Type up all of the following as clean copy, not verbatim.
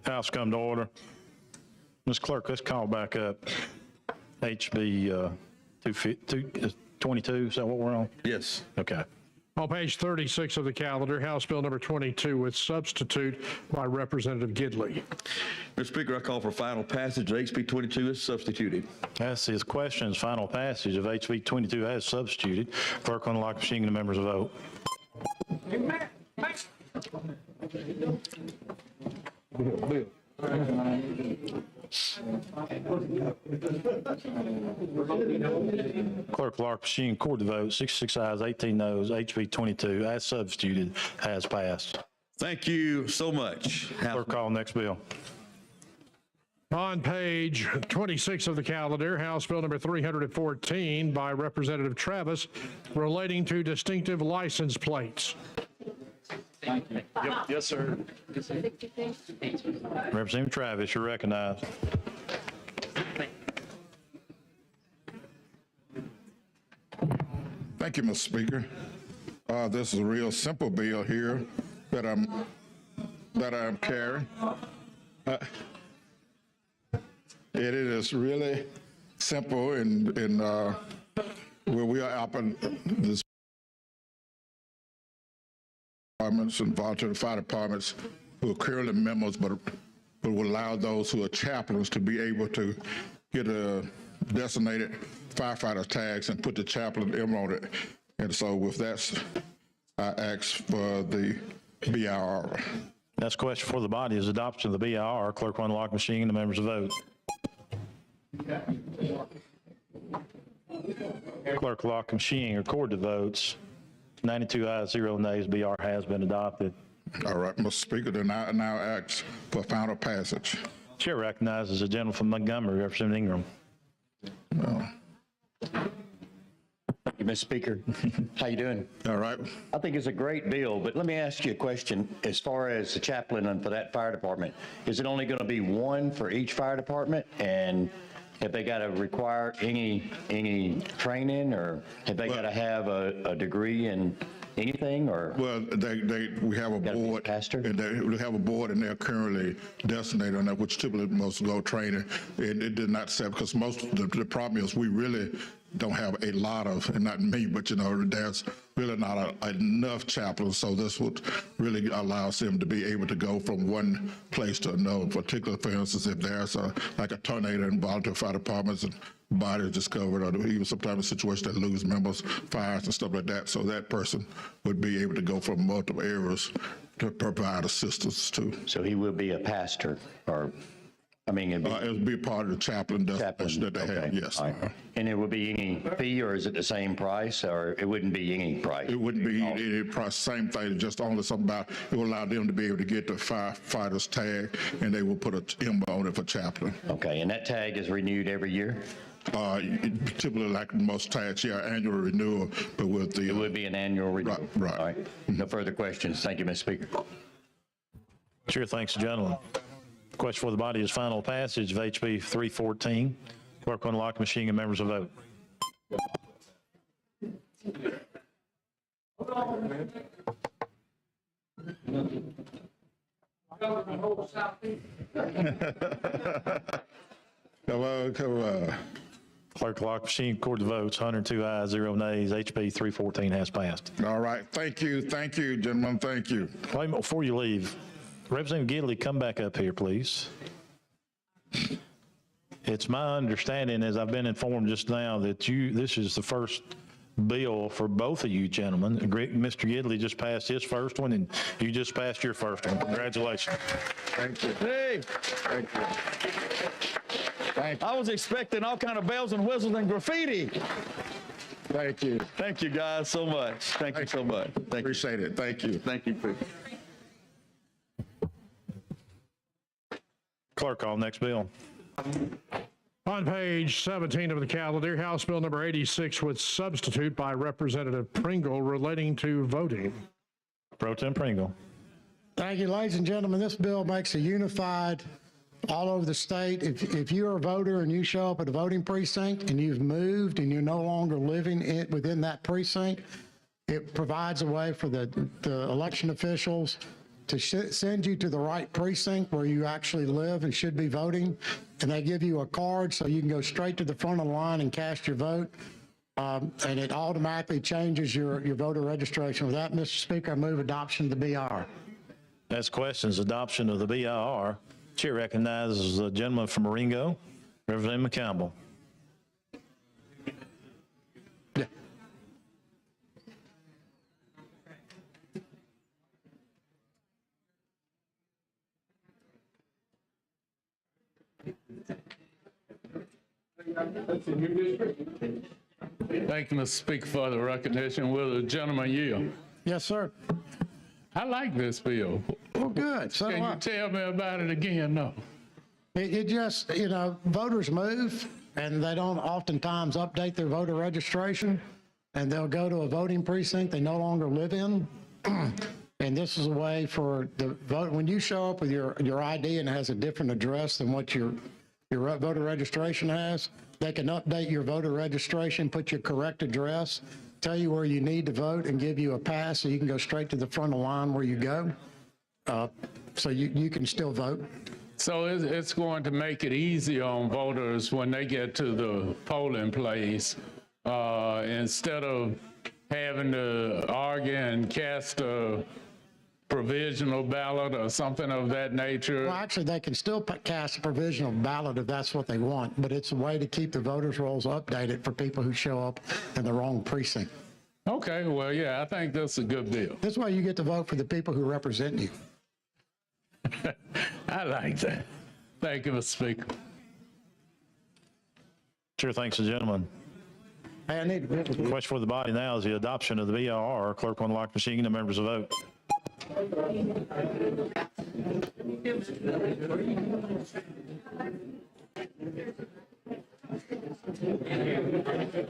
House come to order. Ms. Clerk, let's call back up HB 22. Is that what we're on? Yes. Okay. On page 36 of the calendar, House Bill number 22 with substitute by Representative Gidley. Mr. Speaker, I call for final passage of HB 22 as substituted. That's his questions. Final passage of HB 22 as substituted. Clerk on the lock machine and the members vote. Clerk lock machine record the vote. 66 ayes, 18 noes. HB 22 as substituted has passed. Thank you so much. Clerk call next bill. On page 26 of the calendar, House Bill number 314 by Representative Travis relating to distinctive license plates. Yep. Yes, sir. Representative Travis, you're recognized. Thank you, Mr. Speaker. This is a real simple bill here that I'm carrying. It is really simple in where we are up in this departments and volunteer fire departments who are currently members, but will allow those who are chaplains to be able to get a designated firefighter tags and put the chaplain emblem on it. And so with that, I ask for the BIR. Next question for the body is adoption of the BIR. Clerk on the lock machine and the members vote. Clerk lock machine record the votes. 92 ayes, 0 nays. BR has been adopted. All right, Mr. Speaker, then I now ask for final passage. Chair recognizes the gentleman from Montgomery, Representative Ingram. Thank you, Mr. Speaker. How you doing? All right. I think it's a great bill, but let me ask you a question. As far as the chaplain and for that fire department, is it only going to be one for each fire department? And have they got to require any training, or have they got to have a degree in anything, or? Well, we have a board, pastor? and we have a board, and they're currently designated on that, which typically most go training. And it did not say, because most of the problem is we really don't have a lot of, and not me, but there's really not enough chaplains. So this would really allow them to be able to go from one place to another. Particularly, for instance, if there's like a tornado in volunteer fire departments and bodies discovered, or even sometimes a situation that lose members, fires and stuff like that. So that person would be able to go from multiple areas to provide assistance to. So he will be a pastor, or, I mean, It would be part of the chaplain definition that they have, yes. All right. And it would be any fee, or is it the same price, or it wouldn't be any price? It wouldn't be any price, same thing, just only something about, it will allow them to be able to get the firefighter's tag, and they will put an emblem on it for chaplain. Okay, and that tag is renewed every year? Typically, like most tags, annual renewal, but with the. It would be an annual renewal? Right. All right. No further questions. Thank you, Mr. Speaker. Chair thanks the gentleman. Question for the body is final passage of HB 314. Clerk on the lock machine and members will vote. Come on. Clerk lock machine record the votes. 102 ayes, 0 nays. HB 314 has passed. All right, thank you, gentlemen, thank you. Wait a minute, before you leave, Representative Gidley, come back up here, please. It's my understanding, as I've been informed just now, that this is the first bill for both of you gentlemen. Mr. Gidley just passed his first one, and you just passed your first one. Congratulations. Thank you. Hey, Thank you. Thank you. I was expecting all kind of bells and whistles and graffiti. Thank you. Thank you guys so much. Thank you so much. Thank you. Appreciate it. Thank you. Thank you. Clerk, call next bill. On page 17 of the calendar, House Bill number 86 with substitute by Representative Pringle relating to voting. Pro Tem Pringle. Thank you, ladies and gentlemen. This bill makes a unified all over the state. If you're a voter and you show up at a voting precinct and you've moved and you're no longer living within that precinct, it provides a way for the election officials send you to the right precinct where you actually live and should be voting. And they give you a card so you can go straight to the front of the line and cast your vote. And it automatically changes your voter registration. With that, Mr. Speaker, I move adoption of the BR. That's questions, adoption of the BIR. Chair recognizes the gentleman from Marengo, Representative McCampbell. Yeah. Thank you, Mr. Speaker, for the recognition. Will the gentleman yield? Yes, sir. I like this bill. Well, good. So do Can I. you tell me about it again? No. It just, voters move and they don't oftentimes update their voter registration, and they'll go to a voting precinct they no longer live in. And this is a way for the vote, when you show up with your ID and it has a different address than what your voter registration has, they can update your voter registration, put your correct address, tell you where you need to vote, and give you a pass so you can go straight to the front of the line where you go. So you can still vote. So it's going to make it easier on voters when they get to the polling place, instead of having to argue and cast a provisional ballot or something of that nature. Well, actually, they can still cast a provisional ballot if that's what they want, but it's a way to keep the voters' rolls updated for people who show up in the wrong precinct. Okay, well, yeah, I think that's a good bill. This way you get to vote for the people who represent you. I like that. Thank you, Mr. Speaker. Chair thanks the gentleman. Hey, I need to. Question for the body now is the adoption of the BIR. Clerk on the lock machine, the members of vote.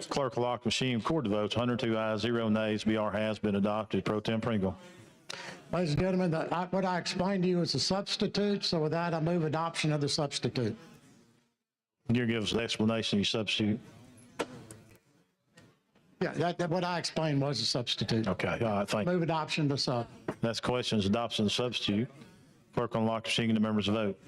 Clerk will lock machine, record the votes. 102 ayes, 0 nays. BR has been adopted. Pro Tem Pringle. Ladies and gentlemen, what I explained to you is a substitute, so with that, I move adoption of the substitute. You give us the explanation, you substitute. Yeah, that what I explained was a substitute. Okay, all right, thank you. Move adoption of the sub. That's questions, adoption of substitute. Clerk on the lock machine, the members of vote.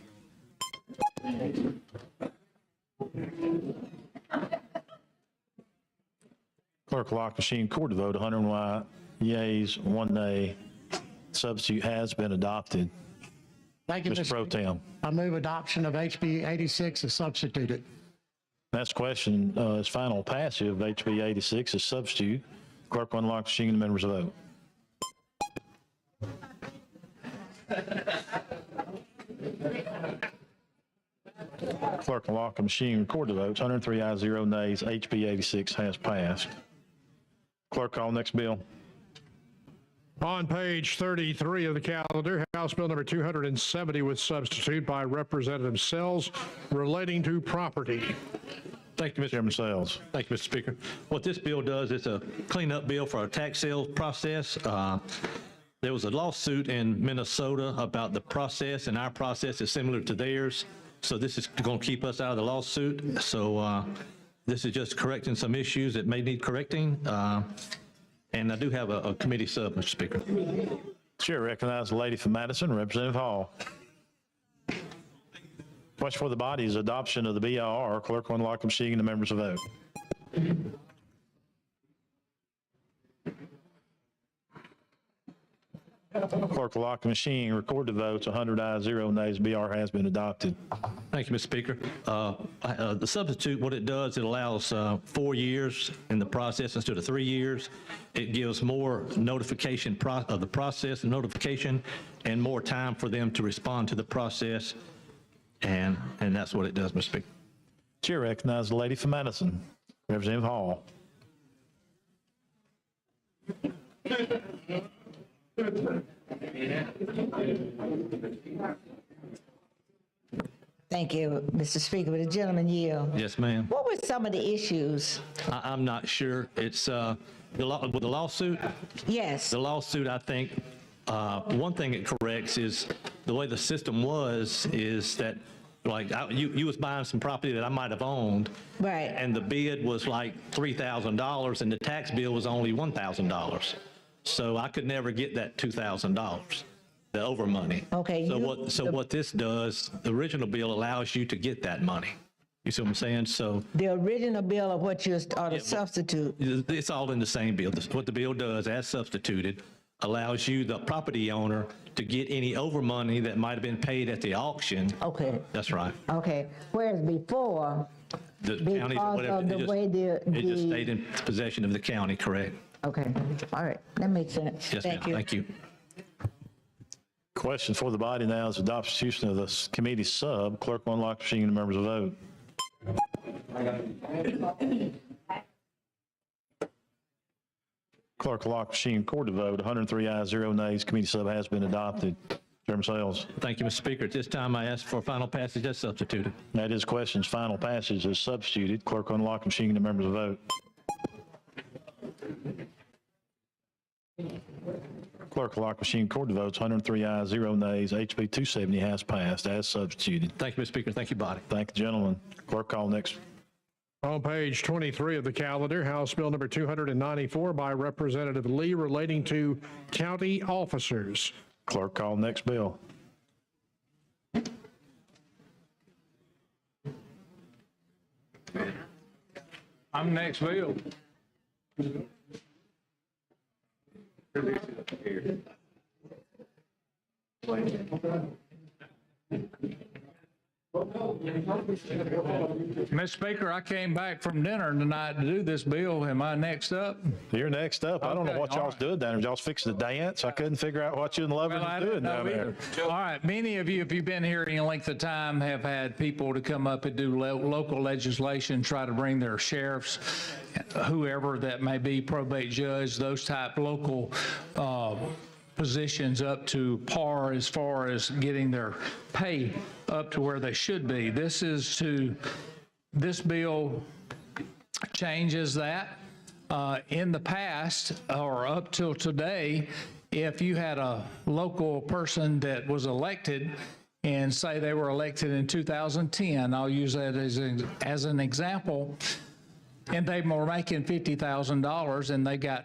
Clerk lock machine, record the vote. 101 yeas, 1 nay. Substitute has been adopted. Thank you, Mr. Pro Mr. Tem. I move adoption of HB 86 as substituted. Next question is final passage of HB 86 as substitute. Clerk on the lock machine, the members of vote. Clerk will lock the machine, record the votes. 103 ayes, 0 nays. HB 86 has passed. Clerk, call next bill. On page 33 of the calendar, House Bill number 270 with substitute by Representative Sells relating to property. Thank you, Mr. Chairman Sales. Thank you, Mr. Speaker. What this bill does, it's a cleanup bill for our tax sales process. There was a lawsuit in Minnesota about the process, and our process is similar to theirs. So this is going to keep us out of the lawsuit. So this is just correcting some issues that may need correcting. And I do have a committee sub, Mr. Speaker. Chair recognizes the lady from Madison, Representative Hall. Question for the body is adoption of the BIR. Clerk will unlock the machine and the members of vote. Clerk will lock the machine, record the votes. 100 ayes, 0 nays. BR has been adopted. Thank you, Mr. Speaker. The substitute, what it does, it allows 4 years in the process instead of 3 years. It gives more notification of the process and notification and more time for them to respond to the process. And that's what it does, Mr. Speaker. Chair recognizes the lady from Madison, Representative Hall. Thank you, Mr. Speaker. Would the gentleman yield? Yes, ma'am. What were some of the issues? I'm not sure. It's with the lawsuit. Yes. The lawsuit, I think, one thing it corrects is the way the system is that, like, you was buying some property that I might have owned. Right. And the bid was like $3,000 and the tax bill was only $1,000. So I could never get that $2,000. the over money. Okay, So what this does, the original bill allows you to get that money. You see what I'm saying? So The original bill of what you are the substitute. it's all in the same bill. What the bill does, as substituted, allows you, the property owner, to get any over money that might have been paid at the auction. Okay, That's right. okay. Whereas before, The county, because whatever, of the way it just the, stayed in possession of the county, correct? okay, all right, that makes sense. Yes, ma'am. Thank you. Thank you. Question for the body now is adoption of the committee sub. Clerk will unlock the machine and the members will vote. Clerk will lock the machine, record the vote. 103 ayes, 0 nays. Committee sub has been adopted. Chairman Sales. Thank you, Mr. Speaker. At this time, I ask for final passage as substituted. That is questions. Final passage is substituted. Clerk will unlock the machine and the members will vote. Clerk will lock the machine, record the votes. 103 ayes, 0 nays. HB 270 has passed as substituted. Thank you, Mr. Speaker. Thank you, body. Thank the gentleman. Clerk call next. On page 23 of the calendar, House Bill number 294 by Representative Lee relating to county officers. Clerk call next bill. I'm next, Bill. Mr. Speaker, I came back from dinner tonight to do this bill. Am I next up? You're next up. I don't know Okay, what all y'all's right. doing down there. Y'all's fixing to dance? I couldn't figure out what you and Lovin Well, I was doing didn't know down there. either. All right, many of you, if you've been here any length of time, have had people to come up and do local legislation, try to bring their sheriffs, whoever that may be, probate judge, those type local positions up to par as far as getting their pay up to where they should be. This bill changes that. In the past, or up till today, if you had a local person that was elected, and say they were elected in 2010, I'll use that as an example, and they were making $50,000 and they got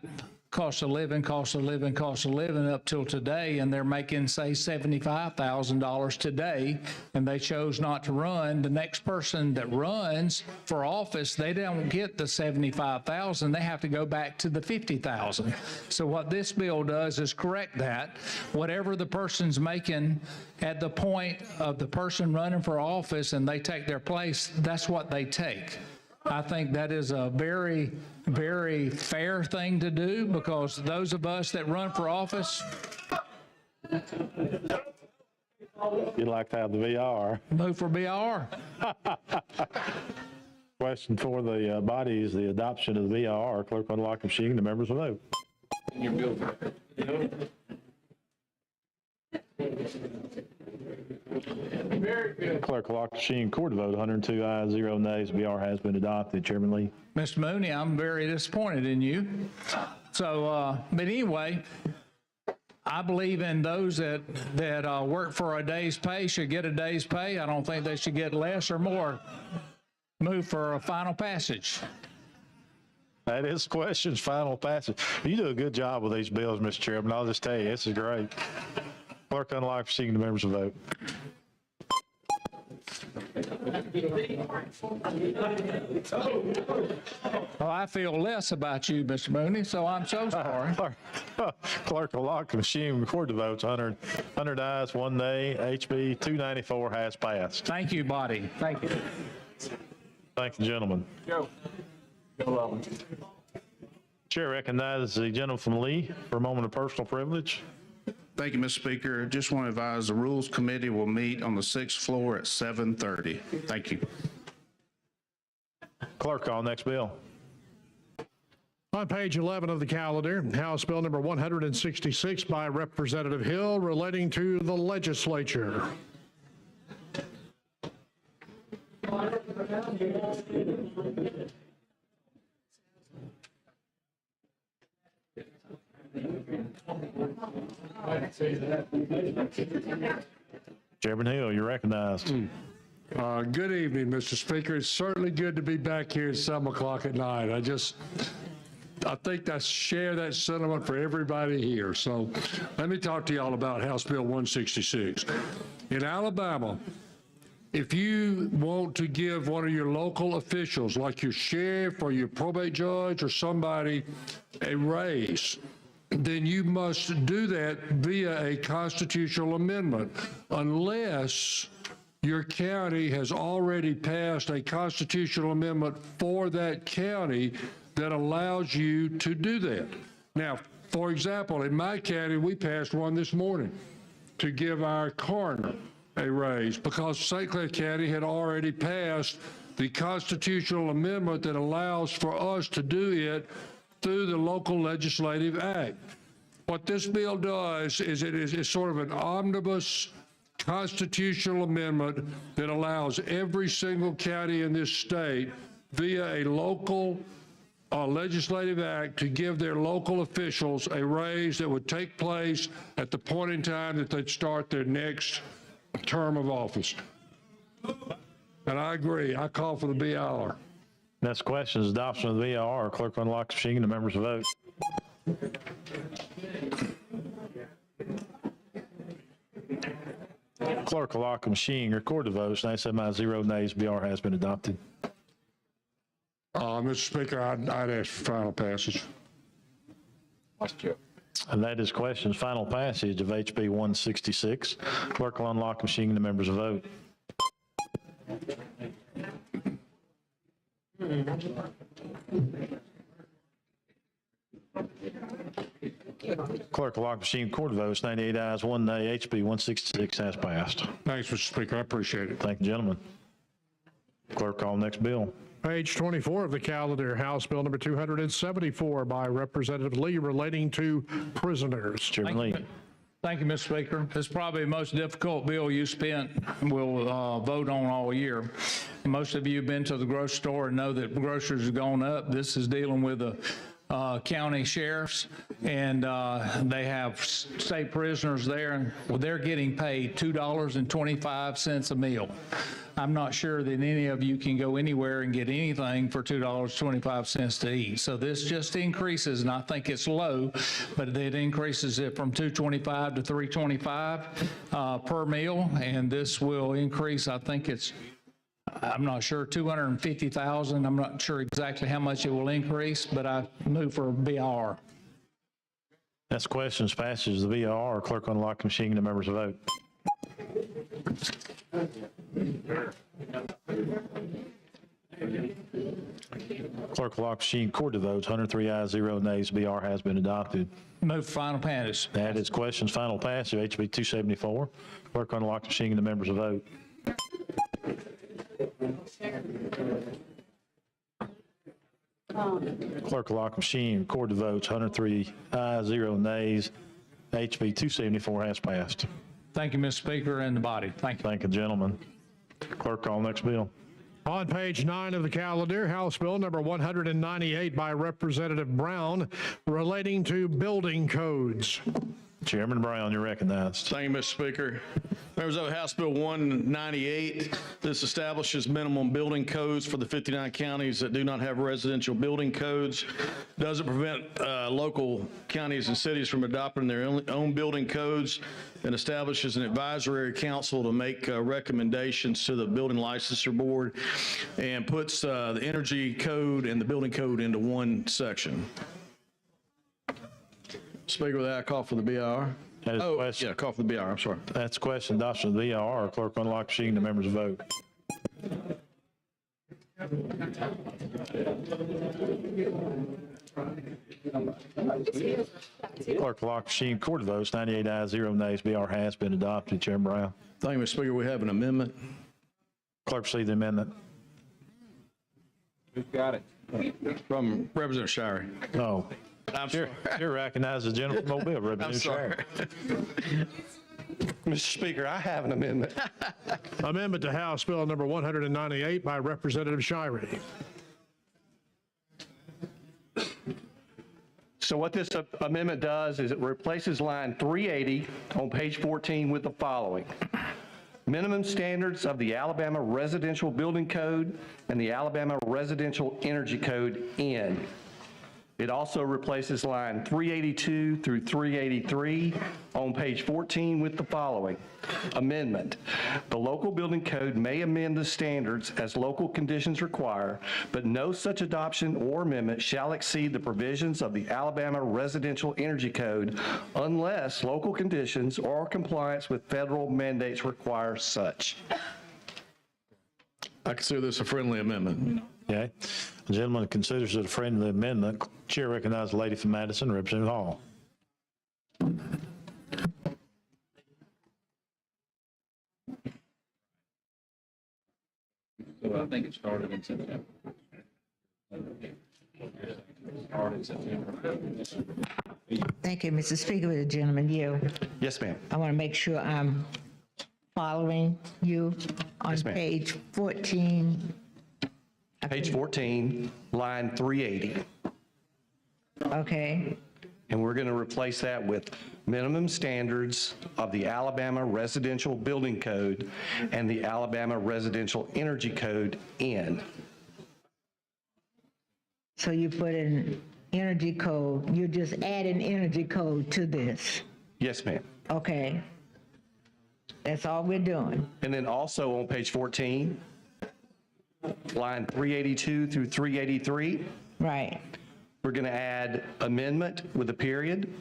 cost of living up till today, and they're making, say, $75,000 today, and they chose not to run. The next person that runs for office, they don't get the $75,000. They have to go back to the $50,000. So what this bill does is correct that. Whatever the person's making at the point of the person running for office and they take their place, that's what they take. I think that is a very, very fair thing to do, because those of us that run for office You'd like to have the VR. move for BR. Question for the body is the adoption of the VR. Clerk will unlock the machine. The members will vote. Clerk will lock the machine. Record the vote. 102 ayes, 0 nays. VR has been adopted. Chairman Lee. Mr. Mooney, I'm very disappointed in you. So, but anyway, I believe in those that work for a day's pay should get a day's pay. I don't think they should get less or more. Move for a final passage. That is questions, final passage. You do a good job with these bills, Mr. Chairman. I'll just tell you, this is great. Clerk unlock proceeding, the members will vote. Well, I feel less about you, Mr. Mooney, so I'm so sorry. Clerk will lock the machine, record the votes. 100 ayes, 1 nay. HB 294 has passed. Thank you, body. Thank you. Thank the gentleman. Chair recognizes the gentleman from Lee for a moment of personal privilege. Thank you, Mr. Speaker. Just want to advise the Rules Committee will meet on the 6th floor at 7:30. Thank you. Clerk call next bill. On page 11 of the calendar, House Bill number 166 by Representative Hill relating to the legislature. Chairman Hill, you're recognized. Good evening, Mr. Speaker. It's certainly good to be back here at 7 o'clock at night. I think I share that sentiment for everybody here. So let me talk to y'all about House Bill 166. In Alabama, if you want to give one of your local officials, like your sheriff or your probate judge or somebody, a raise, then you must do that via a constitutional amendment, unless your county has already passed a constitutional amendment for that county that allows you to do that. Now, for example, in my county, we passed one this morning to give our coroner a raise because St. Clair County had already passed the constitutional amendment that allows for us to do it through the local legislative act. What this bill does is it is sort of an omnibus constitutional amendment that allows every single county in this state via a local legislative act to give their local officials a raise that would take place at the point in time that they'd start their next term of office. And I agree. I call for the BIR. Next question is adoption of the BIR. Clerk unlock the machine. The members vote. Clerk will lock the machine. Record the votes. 979-0 nays. BR has been adopted. Mr. Speaker, I'd ask for final passage. And that is questions. Final passage of HB 166. Clerk will unlock the machine. The members vote. Clerk will lock the machine. Record the votes. 98 ayes, 1 nay. HB 166 has passed. Thanks, Mr. Speaker. I appreciate it. Thank you, gentlemen. Clerk, call next bill. Page 24 of the calendar, House Bill number 274 by Representative Lee relating to prisoners. Chairman Lee. Thank you, Mr. Speaker. It's probably the most difficult bill you will vote on all year. Most of you have been to the grocery store and know that groceries have gone up. This is dealing with the county sheriffs, and they have state prisoners there. Well, they're getting paid $2.25 a meal. I'm not sure that any of you can go anywhere and get anything for $2.25 to eat. So this just increases, and I think it's low, but it increases it from $2.25 to $3.25 per meal, and this will increase, I think it's, I'm not sure, 250,000. I'm not sure exactly how much it will increase, but I move for BR. That's questions. Passage of the BR. Clerk unlock the machine. The members vote. Clerk will lock the machine. Record the votes. 103 ayes, 0 nays. BR has been adopted. Move for final passage. That is questions. Final passage of HB 274. Clerk unlock the machine. The members vote. Clerk will lock the machine. Record the votes. 103 ayes, 0 nays. HB 274 has passed. Thank you, Mr. Speaker, and the body. Thank you. Thank you, gentlemen. Clerk, call next bill. On page 9 of the calendar, House Bill number 198 by Representative Brown relating to building codes. Chairman Brown, you're recognized. Thank you, Mr. Speaker. Members of House Bill 198, this establishes minimum building codes for the 59 counties that do not have residential building codes. Doesn't prevent local counties and cities from adopting their own building codes, and establishes an advisory council to make recommendations to the building licensure board, and puts the energy code and the building code into one section. Speaker, with that, I call for the BR. That is question. Yeah, call for the BR, I'm sorry. That's question. Adoption of the BR. Clerk unlock the machine. The members vote. Clerk will lock the machine. Record the votes. 98 ayes, 0 nays. BR has been adopted. Chairman Brown. Thank you, Mr. Speaker. We have an amendment. Clerk, see the amendment. Who's got it? From Representative Shirey. Oh. I'm sorry. You're recognized as General Mobile, I'm Representative sorry. Mr. Speaker, I have an amendment. Amendment to House Bill number 198 by Representative Shirey. So what this amendment does is it replaces line 380 on page 14 with the following. Minimum standards of the Alabama Residential Building Code and the Alabama Residential Energy Code in. It also replaces line 382 through 383 on page 14 with the following amendment. The local building code may amend the standards as local conditions require, but no such adoption or amendment shall exceed the provisions of the Alabama Residential Energy Code unless local conditions or compliance with federal mandates require such. I consider this a friendly amendment. Okay. The gentleman considers it a friendly amendment. Chair recognizes the lady from Madison, Representative Hall. So I think it started in September. Thank you, Mr. Speaker, with the gentleman yield. Yes, ma'am. I want to make sure I'm following you on Yes, ma'am. page 14. Page 14, line 380. Okay, And we're going to replace that with minimum standards of the Alabama Residential Building Code and the Alabama Residential Energy Code in. so you put in energy code, you're just adding energy code to this. Yes, ma'am. Okay. That's all we're doing. And then also on page 14, line 382 through 383, Right. we're going to add amendment with a period,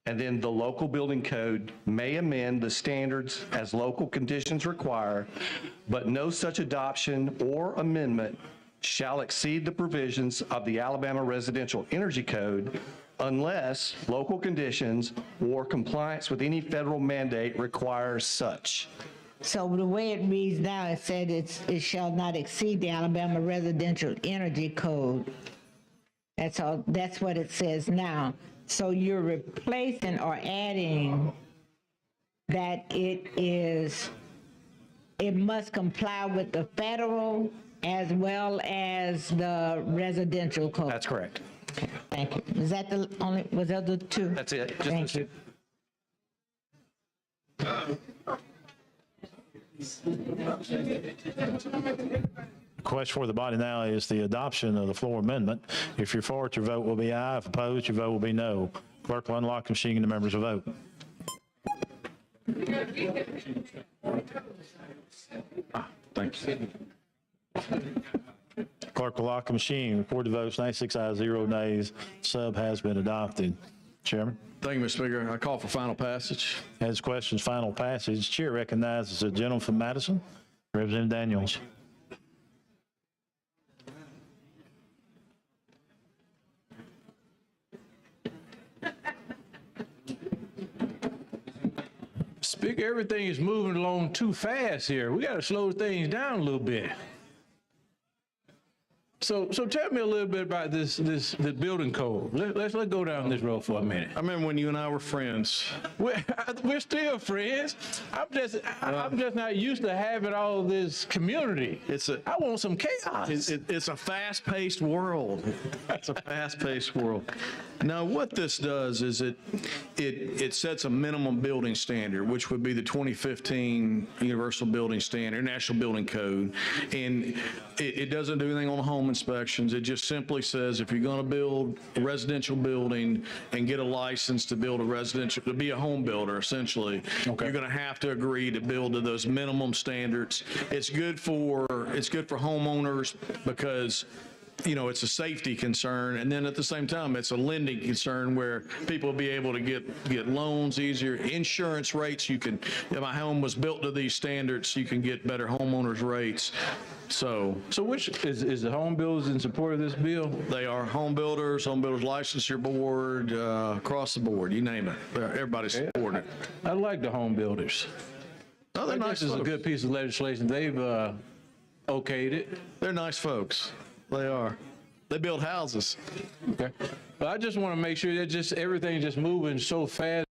and then the local building code may amend the standards as local conditions require, but no such adoption or amendment shall exceed the provisions of the Alabama Residential Energy Code unless local conditions or compliance with any federal mandate requires such. So the way it reads now, it said it shall not exceed the Alabama Residential Energy Code. That's all, that's what it says now. So you're replacing or adding that it must comply with the federal as well as the residential code. That's correct. Okay, thank you. Is that the only, was that the two? That's it. Just Thank those you. The question for the body now is the adoption of the floor amendment. If you're for it, your vote will be aye. If opposed, your vote will be no. Clerk will unlock the machine and the members will vote. Thank you. Clerk will lock the machine, record the votes, 96 ayes, 0 nays. Sub has been adopted. Chairman? Thank you, Mr. Speaker. I call for final passage. As questions, final passage. Chair recognizes the gentleman from Madison, Representative Daniels. Speaker, everything is moving along too fast here. We got to slow things down a little bit. So tell me a little bit about the building code. Let's go down this road for a minute. I remember when you and I were friends. We're still friends. I'm just not used to having all this community. I want some chaos. It's a fast-paced world. It's a fast-paced world. Now, what this does is it sets a minimum building standard, which would be the 2015 Universal Building Standard, National Building Code, and it doesn't do anything on home inspections. It just simply says if you're going to build a residential building and get a license to build a residential, to be a home builder, essentially, you're going to have to agree to build to those minimum standards. It's good for homeowners because it's a safety concern, and then at the same time, it's a lending concern where people will be able to get loans easier. Insurance rates, if my home was built to these standards, you can get better homeowners rates. So which is the home builders in support of this bill? They are home builders licensure board, across the board, you name it. Everybody's supporting it. I like the home builders. Oh, they're nice This is a folks. good piece of legislation. They've okayed it. They're nice folks. They are. They build houses. Okay. But I just want to make sure that everything's just moving so fast.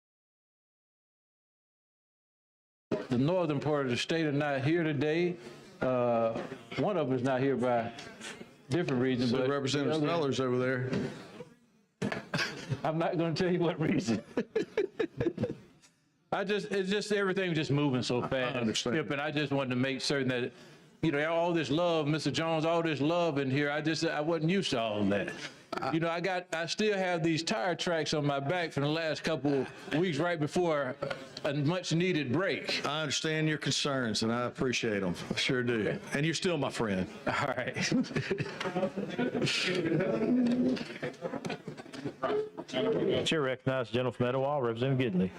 The northern part of the state are not here today. One of them is not here by different reasons. So but Representative Sellers over there. I'm not going to tell you what reason. It's just everything just moving so fast. I understand. Skip, and I just wanted to make certain that, all this love, Mr. Jones, all this love in here, I wasn't used to all of that. You know, I still have these tire tracks on my back from the last couple weeks right before a much needed break. I understand your concerns and I appreciate them. I sure do. And you're still my friend. All right. Chair recognizes the gentleman from Etowah, Representative Gidley.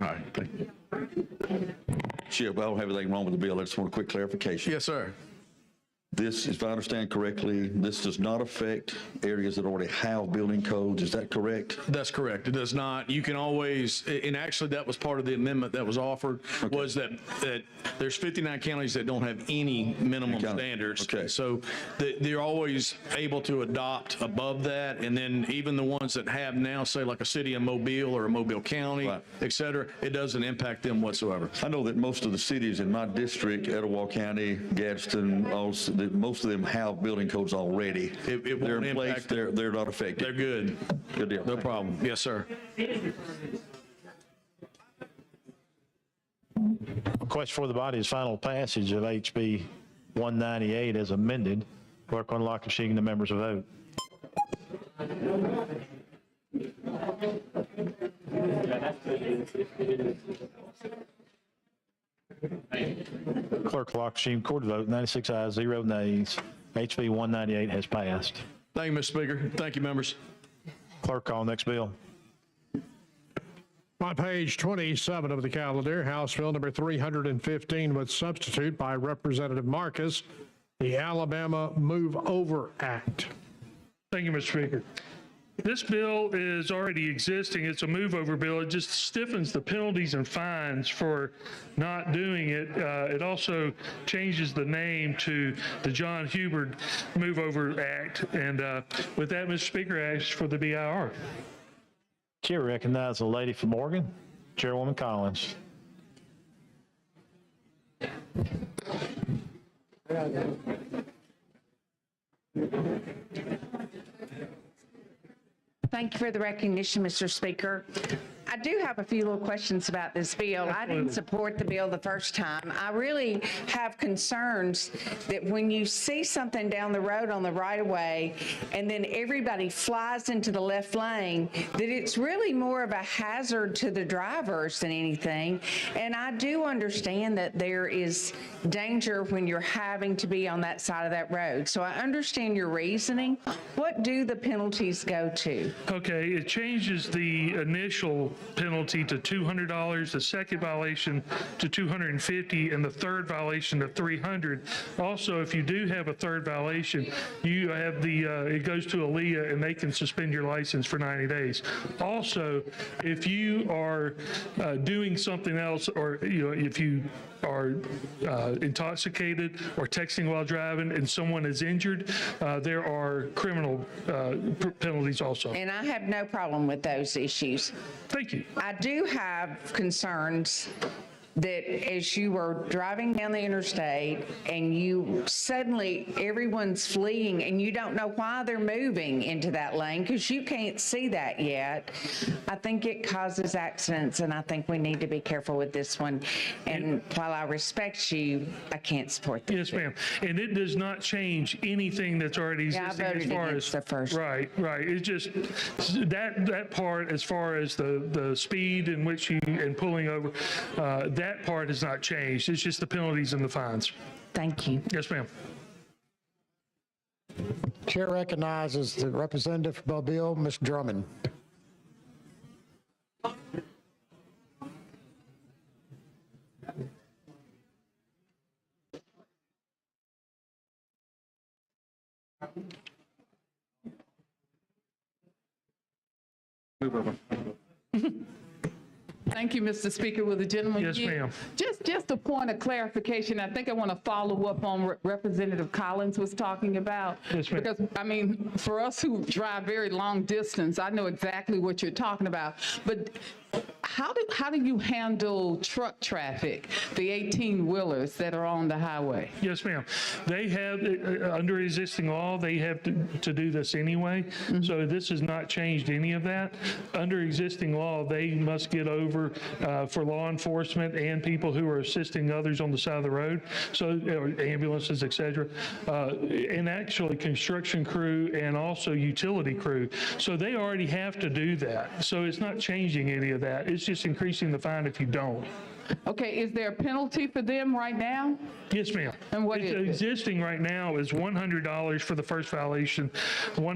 All right, thank you. Chair, I don't have anything wrong with the bill. I just want a quick clarification. Yes, sir. This, if I understand correctly, this does not affect areas that already have building codes. Is that correct? That's correct. It does not. You can always, and actually that was part of the amendment that was offered, was that there's 59 counties that don't have any minimum standards. Okay. So they're always able to adopt above that. And then even the ones that have now, say like a city of Mobile or a Mobile County, Right. et cetera, it doesn't impact them whatsoever. I know that most of the cities in my district, Etowah County, Gadsden, also, that most of them have building codes already. It won't They're in place, impact- they're not affected. They're good. Good deal. No problem. Yes, sir. Question for the body is final passage of HB 198 as amended. Clerk will unlock the machine and the members will vote. Clerk lock machine, record the vote, 96 ayes, 0 nays. HB 198 has passed. Thank you, Mr. Speaker. Thank you, members. Clerk, call next bill. On page 27 of the calendar, House Bill number 315 with substitute by Representative Marcus, the Alabama Move Over Act. Thank you, Mr. Speaker. This bill is already existing. It's a move-over bill. It just stiffens the penalties and fines for not doing it. It also changes the name to the John Hubert Move-Over Act. And with that, Mr. Speaker, I ask for the BIR. Chair recognizes the lady from Morgan, Chairwoman Collins. Thank you for the recognition, Mr. Speaker. I do have a few little questions about this bill. I didn't support the bill the first time. I really have concerns that when you see something down the road on the right-of-way and then everybody flies into the left lane, that it's really more of a hazard to the drivers than anything. And I do understand that there is danger when you're having to be on that side of that road. So I understand your reasoning. What do the penalties go to? Okay, it changes the initial penalty to $200, the second violation to $250, and the third violation to $300. Also, if you do have a third violation, you have the, it goes to ALEA and they can suspend your license for 90 days. Also, if you are doing something else, or if you are intoxicated or texting while driving and someone is injured, there are criminal penalties also. And I have no problem with those issues. Thank you. I do have concerns that as you are driving down the interstate and you suddenly, everyone's fleeing and you don't know why they're moving into that lane because you can't see that yet, I think it causes accidents, and I think we need to be careful with this one. And while I respect you, I can't support this. Yes, ma'am. And it does not change anything that's already Yeah, I existing voted as far against as the first. Right. It's just that part, as far as the speed in which you and pulling over, that part has not changed. It's just the penalties and the fines. Thank you. Yes, ma'am. Chair recognizes the representative for Mobile, Ms. Drummond. Thank you, Mr. Speaker. Will the gentleman Yes, yield? ma'am. Just a point of clarification. I think I want to follow up on what Representative Collins was talking about. Yes, ma'am. Because, I mean, for us who drive very long distance, I know exactly what you're talking about. But how do you handle truck traffic, the 18-wheelers that are on the highway? Yes, ma'am. They have, under existing law, they have to do this anyway. So this has not changed any of that. Under existing law, they must get over for law enforcement and people who are assisting others on the side of the road, so ambulances, et cetera, and actually construction crew and also utility crew. So they already have to do that. So it's not changing any of that. It's just increasing the fine if you don't. Okay, is there a penalty for them right now? Yes, ma'am. And what is it? Existing right now is $100 for the first violation, No,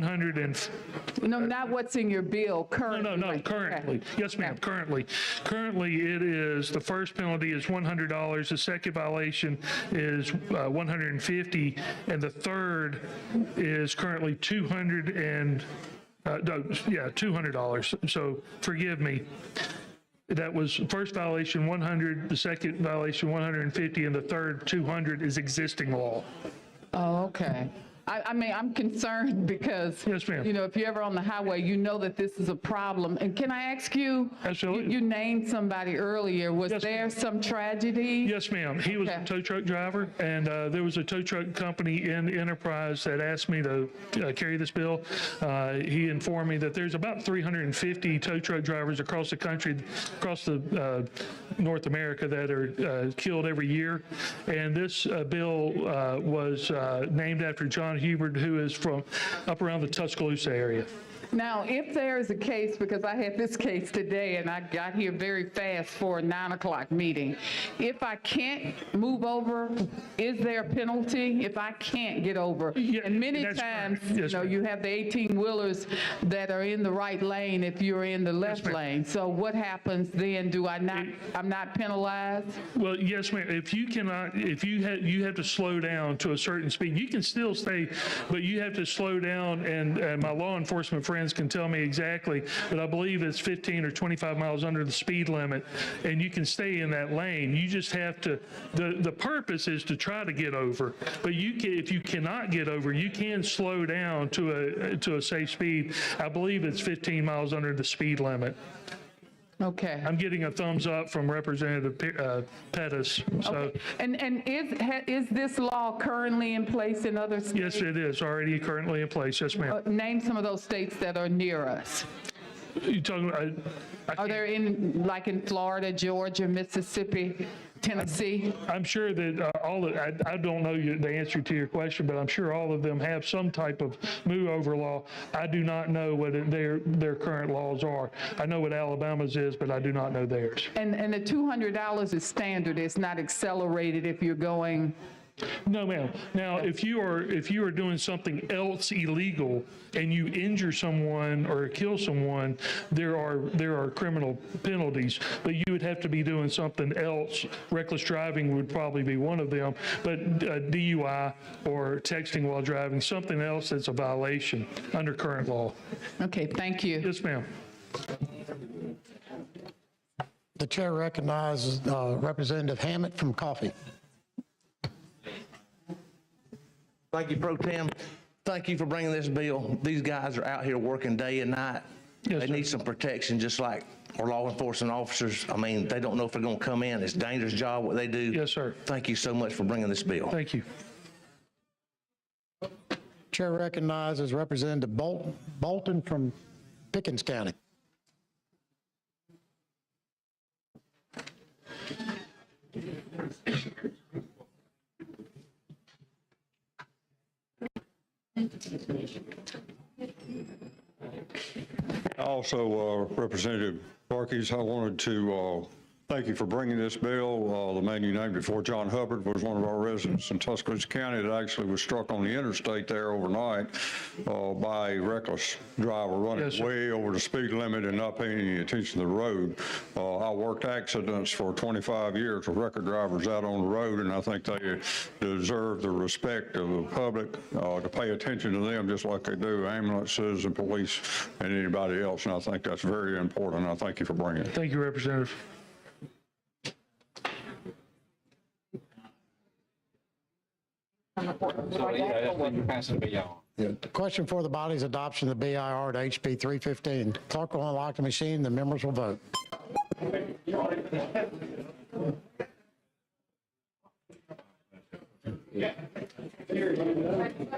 not what's in your bill currently. No, currently. Yes, ma'am, currently. Currently, it is, the first penalty is $100, the second violation is $150, and the third is currently $200. So forgive me. That was first violation 100, the second violation 150, and the third 200 is existing law. Oh, okay. I mean, I'm concerned because, Yes, ma'am. you know, if you're ever on the highway, you know that this is a problem. And can I ask you? Absolutely. You named somebody earlier. Was Yes, there ma'am. some tragedy? Yes, ma'am. He was a tow truck driver, and there was a tow truck company in Enterprise that asked me to carry this bill. He informed me that there's about 350 tow truck drivers across the country, across the North America, that are killed every year. And this bill was named after John Hubert, who is from up around the Tuscaloosa area. Now, if there is a case, because I had this case today and I got here very fast for a 9 o'clock meeting, if I can't move over, is there a penalty if I can't get over? Yeah, And many that's times, correct. Yes, you know, ma'am. you have the 18-wheelers that are in the right lane if you're in the left ma'am. lane. So what happens then? I'm not penalized? Well, yes, ma'am. If you cannot, if you have to slow down to a certain speed, you can still stay, but you have to slow down, and my law enforcement friends can tell me exactly, but I believe it's 15 or 25 miles under the speed limit, and you can stay in that lane. You just have to, the purpose is to try to get over, but you can, if you cannot get over, you can slow down to a safe speed. I believe it's 15 miles under the speed limit. Okay. I'm getting a thumbs up from Representative Pettis. So, Okay. And is this law currently in place in other states? yes, it is already currently in place. Yes, ma'am. Name some of those states that are near us. You talking about? Are there in, like in Florida, Georgia, Mississippi, Tennessee? I'm sure that I don't know the answer to your question, but I'm sure all of them have some type of move-over law. I do not know what their current laws are. I know what Alabama's is, but I do not know theirs. And the $200 is standard. It's not accelerated if you're going. No, ma'am. Now, if you are doing something else illegal and you injure someone or kill someone, there are criminal penalties. But you would have to be doing something else. Reckless driving would probably be one of them. But DUI or texting while driving, something else that's a violation under current law. Okay, thank you. Yes, ma'am. The chair recognizes Representative Hammett from Coffee. Thank you, Pro Tem. Thank you for bringing this bill. These guys are out here working day and night. Yes, They sir. need some protection, just like our law enforcement officers. I mean, they don't know if they're going to come in. It's a dangerous job, what they do. Yes, sir. Thank you so much for bringing this bill. Thank you. Chair recognizes Representative Bolton from Pickens County. Also, Representative Barkis, I wanted to thank you for bringing this bill. The man you named before, John Hubbard, was one of our residents in Tuscaloosa County that actually was struck on the interstate there overnight by a reckless driver running Yes, sir. way over the speed limit and not paying any attention to the road. I worked accidents for 25 years with record drivers out on the road, and I think they deserve the respect of the public to pay attention to them just like they do ambulances and police and anybody else, and I think that's very important. I thank you for bringing it. Thank you, Representative. Question for the body's adoption of the BIR to HB 315. Clerk will unlock the machine, the members will vote.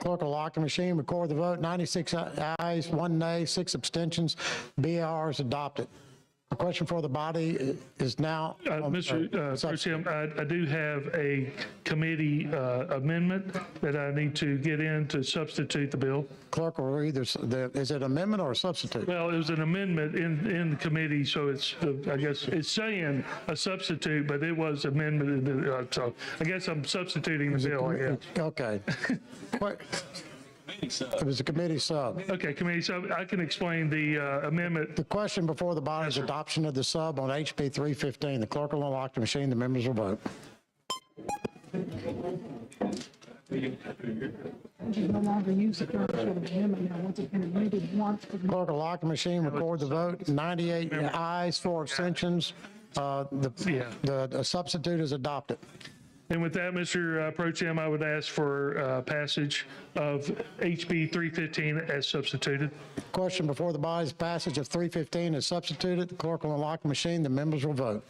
Clerk will lock the machine, record the vote. 96 ayes, 1 nay, 6 abstentions. BAR is adopted. The question for the body is now. Mr. Pro Tem, I do have a committee amendment that I need to get in to substitute the bill. Clerk will read this. Is it amendment or a substitute? Well, it was an amendment in the committee, so it's, I guess, it's saying a substitute, but it was amendment, so I guess I'm substituting the bill, I guess. Okay. It was a committee sub. Okay, committee, so I can explain the amendment. The question before the body is adoption of the sub on HB 315. The clerk will unlock the machine. The members will vote. No longer use the current sort of amendment now, once it's been amended once. Clerk will lock the machine, record the vote. 98 ayes, 4 abstentions. The substitute is adopted. And with that, Mr. Pro Tem, I would ask for passage of HB 315 as substituted. Question before the body is passage of 315 is substituted. The clerk will unlock the machine. The members will vote.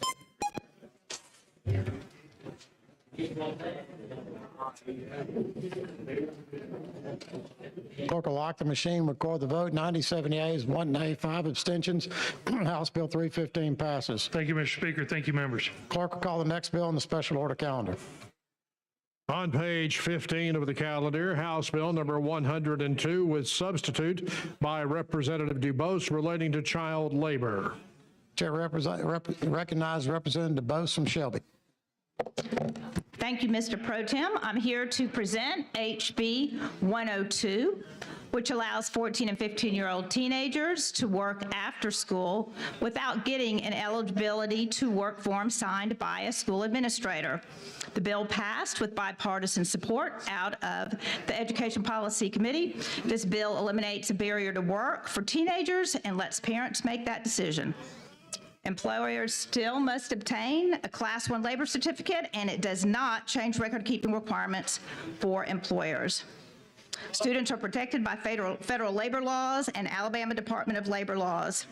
Clerk will lock the machine, record the vote. 97 yeas, 1 nay, 5 abstentions. House Bill 315 passes. Thank you, Mr. Speaker. Thank you, members. Clerk will call the next bill on the special order calendar. On page 15 of the calendar, House Bill number 102 with substitute by Representative DuBose relating to child labor. Chair recognize Representative DuBose from Shelby. Thank you, Mr. Pro Tem. I'm here to present HB 102, which allows 14 and 15-year-old teenagers to work after school without getting an eligibility to work form signed by a school administrator. The bill passed with bipartisan support out of the Education Policy Committee. This bill eliminates a barrier to work for teenagers and lets parents make that decision. Employers still must obtain a Class 1 labor certificate, and it does not change record-keeping requirements for employers. Students are protected by federal labor laws and Alabama Department of Labor laws.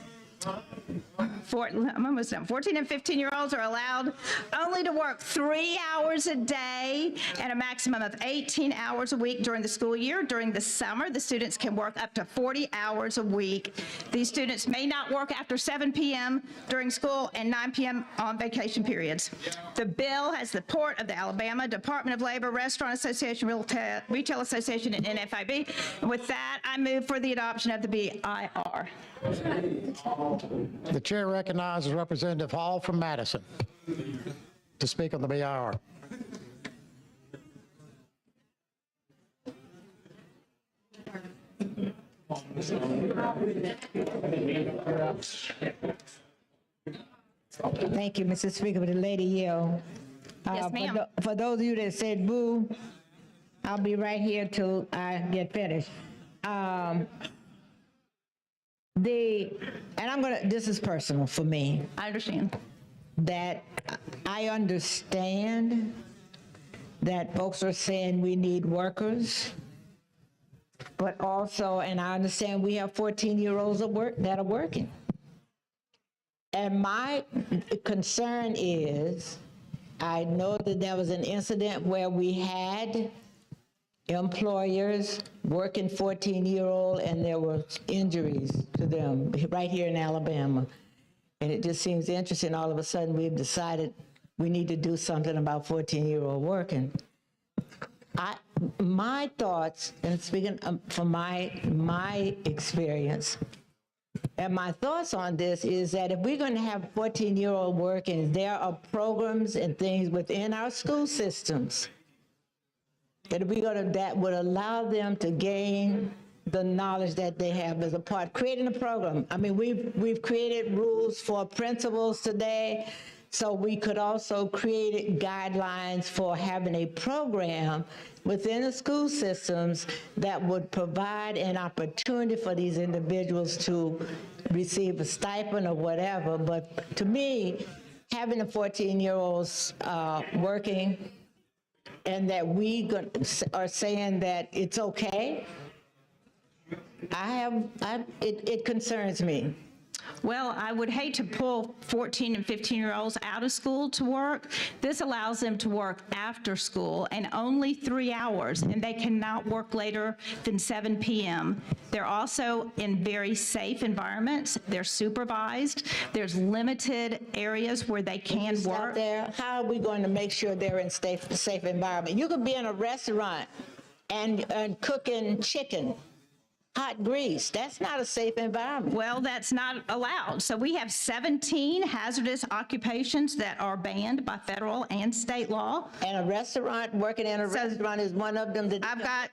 I'm almost done. 14 and 15-year-olds are allowed only to work 3 hours a day and a maximum of 18 hours a week during the school year. During the summer, the students can work up to 40 hours a week. These students may not work after 7 p.m. during school and 9 p.m. on vacation periods. The bill has the support of the Alabama Department of Labor, Restaurant Association, Retail Association, and NFIB. And with that, I move for the adoption of the BIR. The chair recognizes Representative Hall from Madison to speak on the BIR. Thank you, Mr. Speaker, with the lady yell. Yes, ma'am. For those of you that said boo, I'll be right here till I get finished. This is personal for me. I understand. That I understand that folks are saying we need workers, but also, and I understand we have 14-year-olds that are working. And my concern is, I know that there was an incident where we had employers working 14-year-old and there were injuries to them right here in Alabama. And it just seems interesting, all of a sudden we've decided we need to do something about 14-year-old working. My thoughts, and speaking from my experience, and my thoughts on this is that if we're going to have 14-year-old working, there are programs and things within our school systems that would allow them to gain the knowledge that they have as a part, creating a program. I mean, we've created rules for principals today, so we could also create guidelines for having a program within the school systems that would provide an opportunity for these individuals to receive a stipend or whatever. But to me, having the 14-year-olds working, and that we are saying that it's okay, it concerns me. Well, I would hate to pull 14 and 15-year-olds out of school to work. This allows them to work after school and only 3 hours, and they cannot work later than 7 p.m. They're also in very safe environments. They're supervised. There's limited areas where they can Stop work. there. How are we going to make sure they're in safe environment? You could be in a restaurant and cooking chicken, hot grease. That's not a safe environment. Well, that's not allowed. So we have 17 hazardous occupations that are banned by federal and state law. And a restaurant, working in a restaurant is one of them.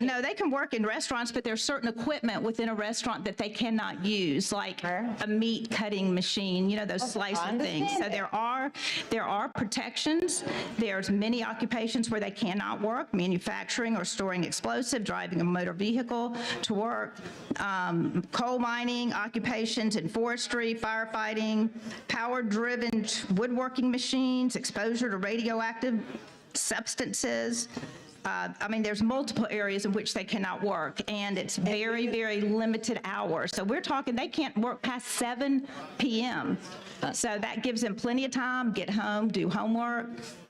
No, they can work in restaurants, but there's certain equipment within a restaurant that they cannot use, like a meat cutting machine, you know, those slicer things. So there are protections. There's many occupations where they cannot work, manufacturing or storing explosive, driving a motor vehicle to work, coal mining occupations in forestry, firefighting, power-driven woodworking machines, exposure to radioactive substances. I mean, there's multiple areas in which they cannot work, and it's very, very limited hours. So we're talking they can't work past 7 p.m. So that gives them plenty of time, get home, do homework,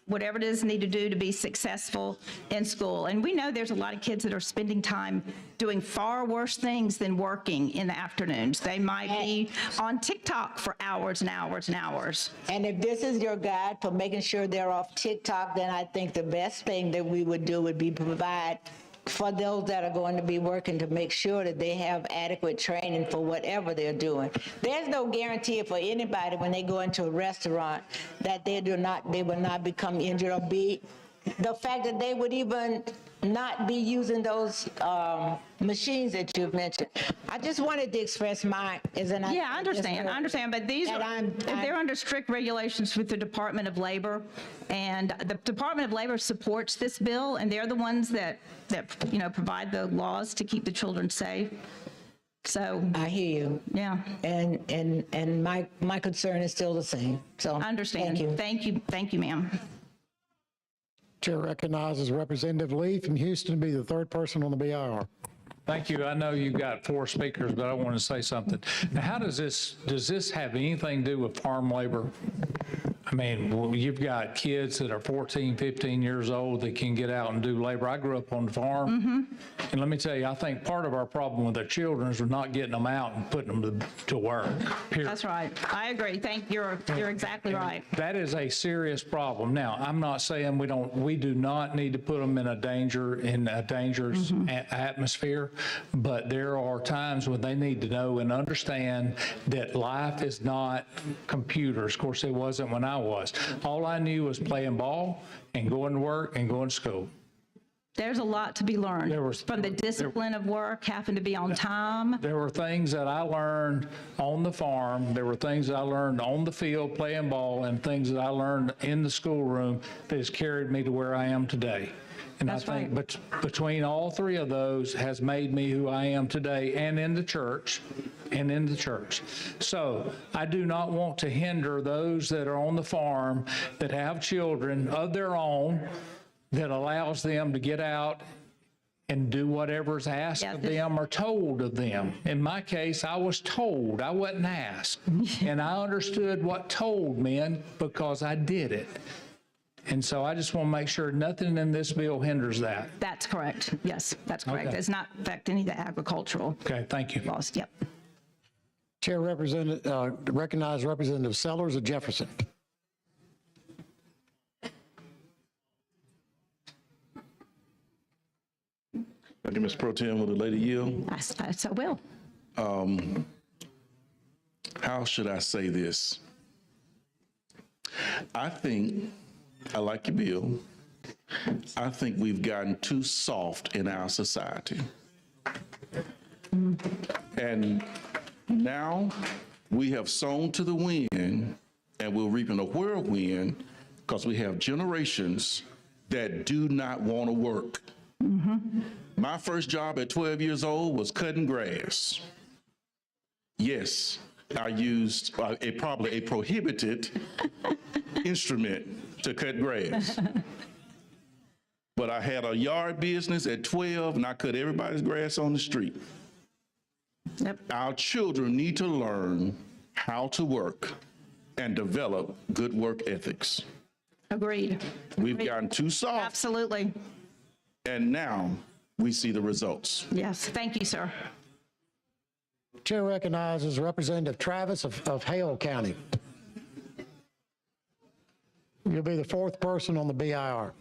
whatever it is they need to do to be successful in school. And we know there's a lot of kids that are spending time doing far worse things than working in the afternoons. They might be on TikTok for hours and hours and hours. And if this is your guide for making sure they're off TikTok, then I think the best thing that we would do would be provide for those that are going to be working to make sure that they have adequate training for whatever they're doing. There's no guarantee for anybody when they go into a restaurant that they will not become injured or be the fact that they would even not be using those machines that you've mentioned. I just wanted to express my, Yeah, I understand, but these they're under strict regulations with the Department of Labor, and the Department of Labor supports this bill, and they're the ones that you know, provide the laws to keep the children safe. So I hear you. Yeah. And my concern is still the same. So I understand. Thank you, ma'am. Chair recognizes Representative Lee from Houston to be the third person on the BIR. Thank you. I know you've got 4 speakers, but I want to say something. Now, how does this have anything to do with farm labor? I mean, well, you've got kids that are 14, 15 years old that can get out and do labor. I grew up on the farm, and let me tell you, I think part of our problem with our children is we're not getting them out and putting them to work, period. That's right. I agree. You're exactly right. That is a serious problem. Now, I'm not saying we do not need to put them in a dangerous atmosphere, but there are times when they need to know and understand that life is not computers. Of course, it wasn't when I was. All I knew was playing ball and going to work and going to school. There's a lot to be learned from the discipline of work, having to be on time. There were things that I learned on the farm. There were things that I learned on the field playing ball, and things that I learned in the schoolroom that has carried me to where I am today. And I think between all 3 of those has made me who I am today, and in the church. So I do not want to hinder those that are on the farm that have children of their own that allows them to get out and do whatever's asked of them or told of them. In my case, I was told, I wasn't asked. And I understood what told meant because I did it. And so I just want to make sure nothing in this bill hinders that. That's correct. Yes, that's correct. Okay. Does not affect any of the agricultural. Okay, thank you. Laws. Yep. Chair recognizes Representative Sellers of Jefferson. Thank you, Mr. Pro Tem. Will the lady yield? I so will. How should I say this? I like your bill. I think we've gotten too soft in our society. And now we have sown to the wind, and we're reaping a whirlwind because we have generations that do not want to work. My first job at 12 years old was cutting grass. Yes, I used probably a prohibited instrument to cut grass. But I had a yard business at 12, and I cut everybody's grass on the street. Yep. Our children need to learn how to work and develop good work ethics. Agreed. We've gotten too soft, Absolutely. and now we see the results. Yes. Thank you, sir. Chair recognizes Representative Travis of Hale County. You'll be the fourth person on the BIR.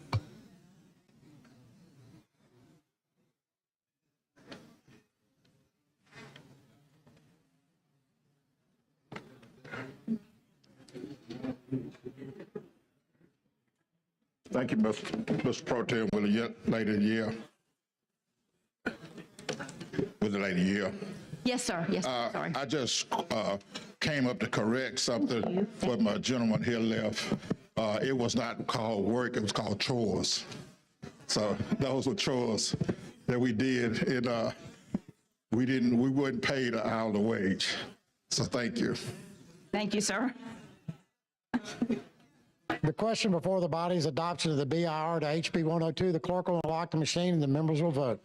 Thank you, Mr. Pro Tem. Will the lady yield? Will the lady yield? Yes, sir. Yes, sorry. I just came up to correct something what my gentleman here left. It was not called work, it was called chores. So those were chores that we did, and we weren't paid an hourly wage. So thank you. Thank you, sir. The question before the body is adoption of the BIR to HB 102. The clerk will unlock the machine and the members will vote.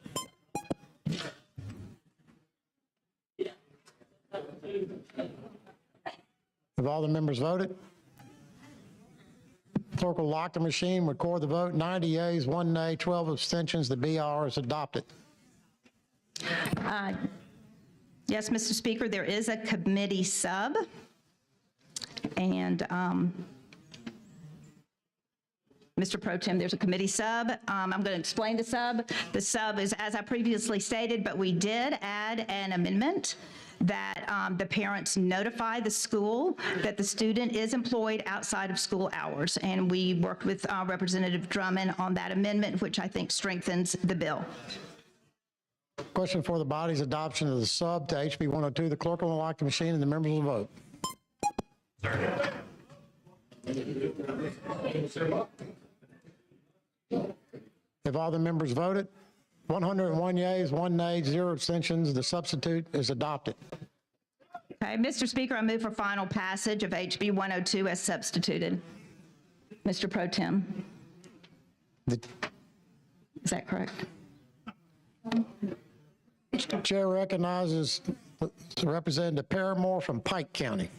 Have all the members voted? Clerk will lock the machine, record the vote. 90 yeas, 1 nay, 12 abstentions. The BIR is adopted. Yes, Mr. Speaker, there is a committee sub. And Mr. Pro Tem, there's a committee sub. I'm going to explain the sub. The sub is, as I previously stated, but we did add an amendment that the parents notify the school that the student is employed outside of school hours. And we worked with Representative Drummond on that amendment, which I think strengthens the bill. Question for the body's adoption of the sub to HB 102. The clerk will unlock the machine and the members will vote. Have all the members voted? 101 yeas, 1 nay, 0 abstentions. The substitute is adopted. Okay, Mr. Speaker, I move for final passage of HB 102 as substituted. Mr. Pro Tem. Is that correct? Chair recognizes Representative Paramore from Pike County.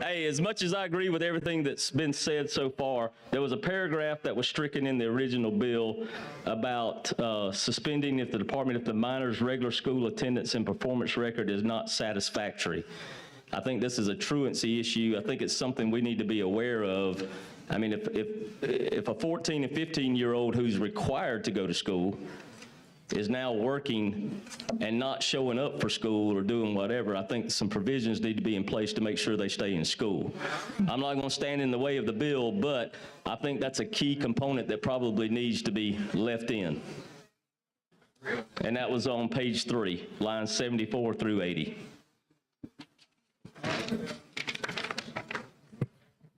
Hey, as much as I agree with everything that's been said so far, there was a paragraph that was stricken in the original bill about suspending if the minor's regular school attendance and performance record is not satisfactory. I think this is a truancy issue. I think it's something we need to be aware of. I mean, if a 14 and 15-year-old who's required to go to school is now working and not showing up for school or doing whatever, I think some provisions need to be in place to make sure they stay in school. I'm not going to stand in the way of the bill, but I think that's a key component that probably needs to be left in. And that was on page 3, lines 74 through 80.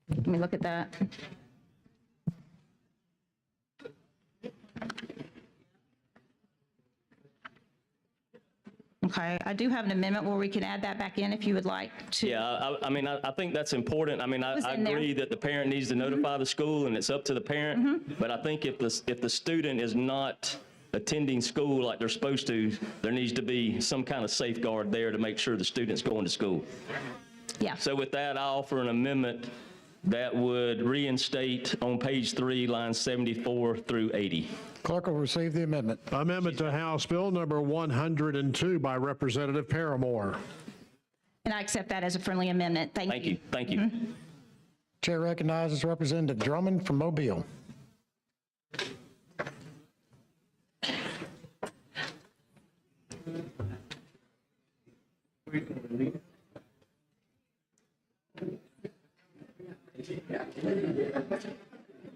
Let me look at that. Okay, I do have an amendment where we can add that back in if you would like to. Yeah, I mean, I think that's important. I mean, I agree that the parent needs to notify the school and it's up to the parent. But I think if the student is not attending school like they're supposed to, there needs to be some kind of safeguard there to make sure the student's going to school. Yeah. So with that, I offer an amendment that would reinstate on page 3, lines 74 through 80. Clerk will receive the amendment. Amendment to House Bill number 102 by Representative Paramore. And I accept that as a friendly amendment. Thank you. Thank you. Chair recognizes Representative Drummond from Mobile.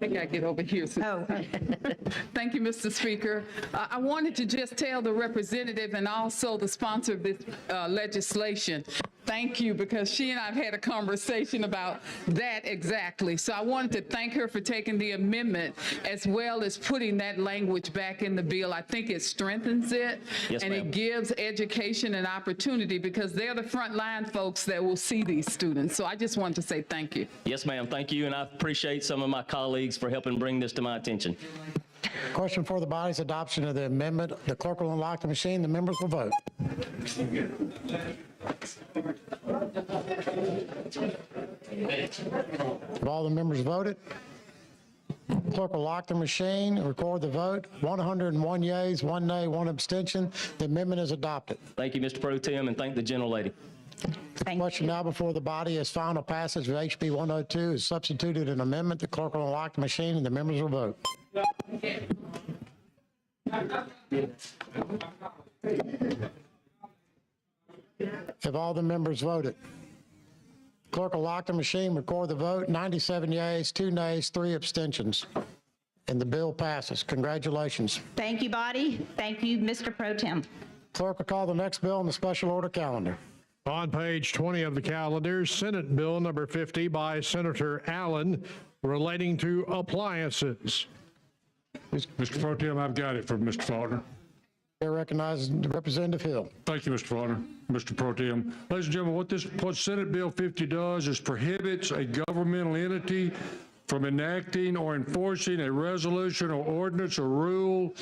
I think I get over here. Oh. Thank you, Mr. Speaker. I wanted to just tell the representative and also the sponsor of this legislation, thank you, because she and I have had a conversation about that exactly. So I wanted to thank her for taking the amendment as well as putting that language back in the bill. I think it strengthens it. Yes, and ma'am. it gives education and opportunity because they're the frontline folks that will see these students. So I just wanted to say thank you. Yes, ma'am. Thank you. And I appreciate some of my colleagues for helping bring this to my attention. Question for the body's adoption of the amendment. The clerk will unlock the machine. The members will vote. Have all the members voted? Clerk will lock the machine, record the vote. 101 yeas, 1 nay, 1 abstention. The amendment is adopted. Thank you, Mr. Pro Tem, and thank the gentlelady. The question now before the body is final passage of HB 102 is substituted an amendment. The clerk will unlock the machine and the members will vote. Have all the members voted? Clerk will lock the machine, record the vote. 97 yeas, 2 nays, 3 abstentions. And the bill passes. Congratulations. Thank you, body. Thank you, Mr. Pro Tem. Clerk will call the next bill on the special order calendar. On page 20 of the calendar, Senate Bill number 50 by Senator Allen relating to appliances. Mr. Pro Tem, I've got it for Mr. Faulkner. Chair recognizes Representative Hill. Thank you, Mr. Faulkner. Mr. Pro Tem. Ladies and gentlemen, what Senate Bill 50 does is prohibits a governmental entity from enacting or enforcing a resolution or ordinance or rule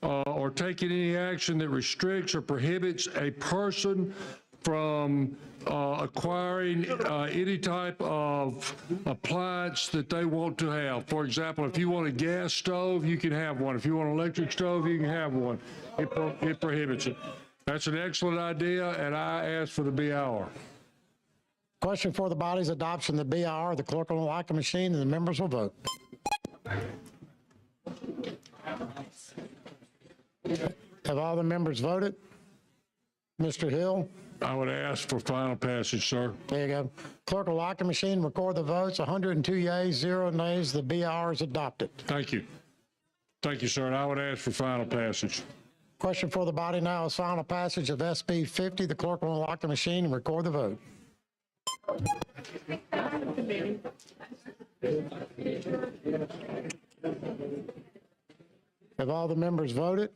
or taking any action that restricts or prohibits a person from acquiring any type of appliance that they want to have. For example, if you want a gas stove, you can have one. If you want an electric stove, you can have one. It prohibits it. That's an excellent idea, and I ask for the BIR. Question for the body's adoption of the BIR. The clerk will unlock the machine and the members will vote. Have all the members voted? Mr. Hill? I would ask for final passage, sir. There you go. Clerk will lock the machine, record the votes. 102 yeas, 0 nays. The BIR is adopted. Thank you. Thank you, sir. And I would ask for final passage. Question for the body now is final passage of SB 50. The clerk will unlock the machine and record the vote. Have all the members voted?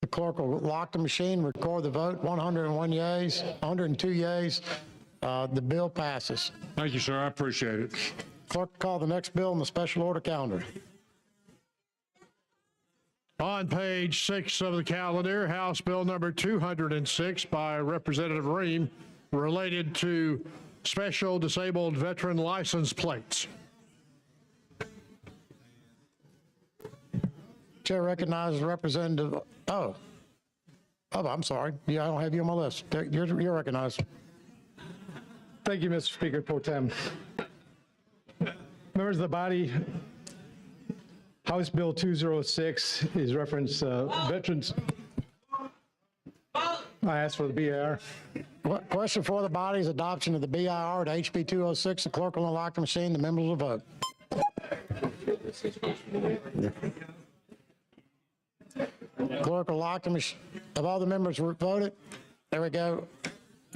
The clerk will lock the machine, record the vote. 101 yeas, 102 yeas. The bill passes. Thank you, sir. I appreciate it. Clerk, call the next bill on the special order calendar. On page 6 of the calendar, House Bill number 206 by Representative Ream related to special disabled veteran license plates. Chair recognizes Representative, I'm sorry. Yeah, I don't have you on my list. You're recognized. Thank you, Mr. Speaker Pro Tem. Members of the body, House Bill 206 is reference veterans. I ask for the BIR. Question for the body's adoption of the BIR to HB 206. The clerk will unlock the machine. The members will vote. Clerk will lock the machine. Have all the members voted? There we go.